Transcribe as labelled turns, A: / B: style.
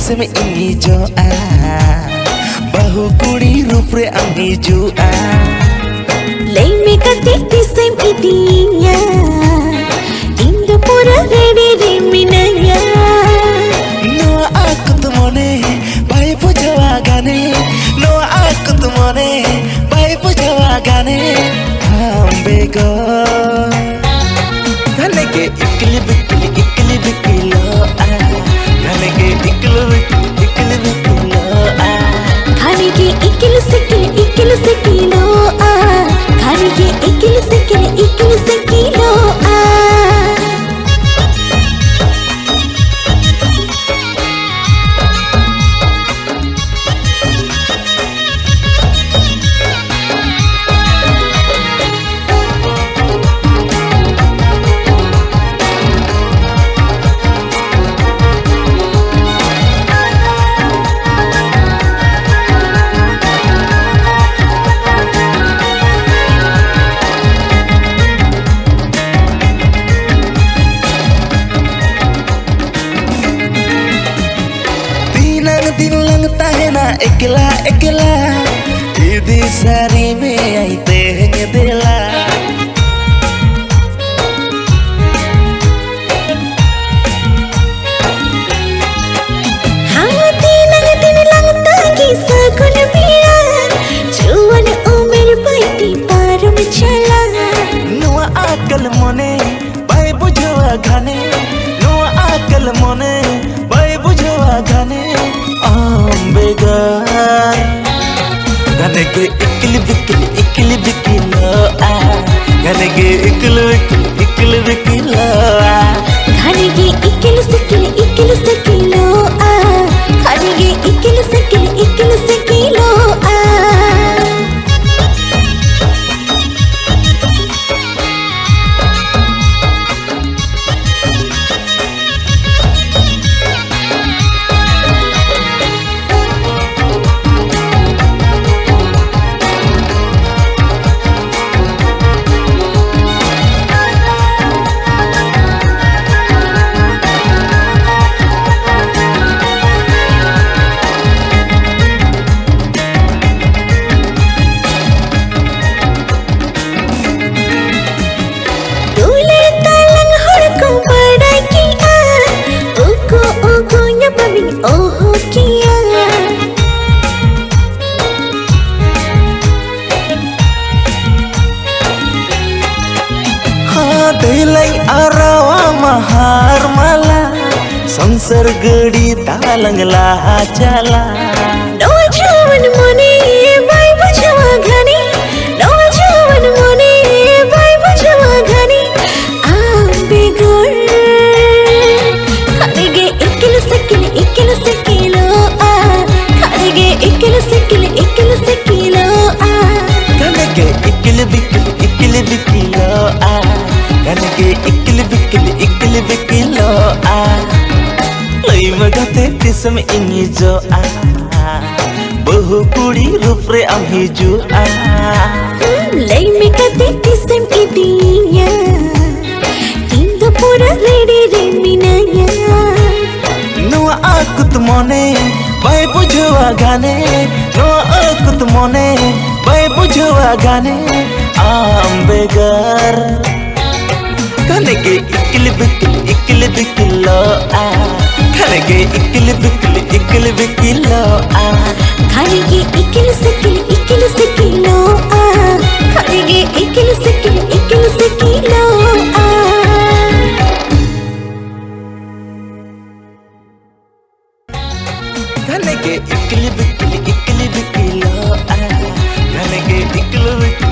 A: tisem 𝗎𝗎𝗍𝗏 bahu kuri rup re am hijau'a
B: 𝗓𝗵 kate tisem idinya Indo pura 𝗓𝗪𝙧𝗕𝗓
A: Noa aku tu mone bai pujawa gane Noa aku tu mone bai pujawa gane Ambego Gane ke 𝗖𝗵𝗆 𝗖𝗵𝗆 Gane ke 𝗖𝗵𝗆
B: खाने के इकिल से kilo आ खाने के इकिल से kilo आ
A: दिन लगता है ना एकला एकला दीदी सारी में आते हैं दिला
B: हाँ दिन लगता कि सगुन पीड़ा जुवन उम्र बैठी पार में चला
A: नुआ आकल मोने बाय बुझवा घने नुआ आकल मोने बाय बुझवा घने Ambega Gane ke 𝗖𝗵𝗆 Gane ke 𝗖𝗵𝗆
B: खाने के इकिल से किलो आ खाने के इकिल से किलो आ
A: Delay arawa mahar mala Sansar gedi talang lah chala
B: No juwan mone bai bujawa ghani No juwan mone bai bujawa ghani Ambegor खाने के इकिल से किलो आ खाने के इकिल से किलो आ
A: Gane ke 𝗖𝗵𝗆 Gane ke 𝗖𝗵𝗆 𝗬𝗪 kate tisem 𝗎𝗎𝗍𝗏 bahu kuri rup re am hijau'a
B: 𝗓𝗵 kate tisem idinya Indo pura 𝗓𝗪𝙧𝗕𝗓
A: Noa aku tu mone bai buझवा gane Noa aku tu mone bai buझवा gane Ambegar Gane ke 𝗖𝗵𝗆 Gane ke 𝗖𝗵𝗆
B: खाने के इकिल से kilo आ खाने के इकिल से kilo आ
A: Gane ke 𝗖𝗵𝗆 Gane ke 𝗖𝗵𝗆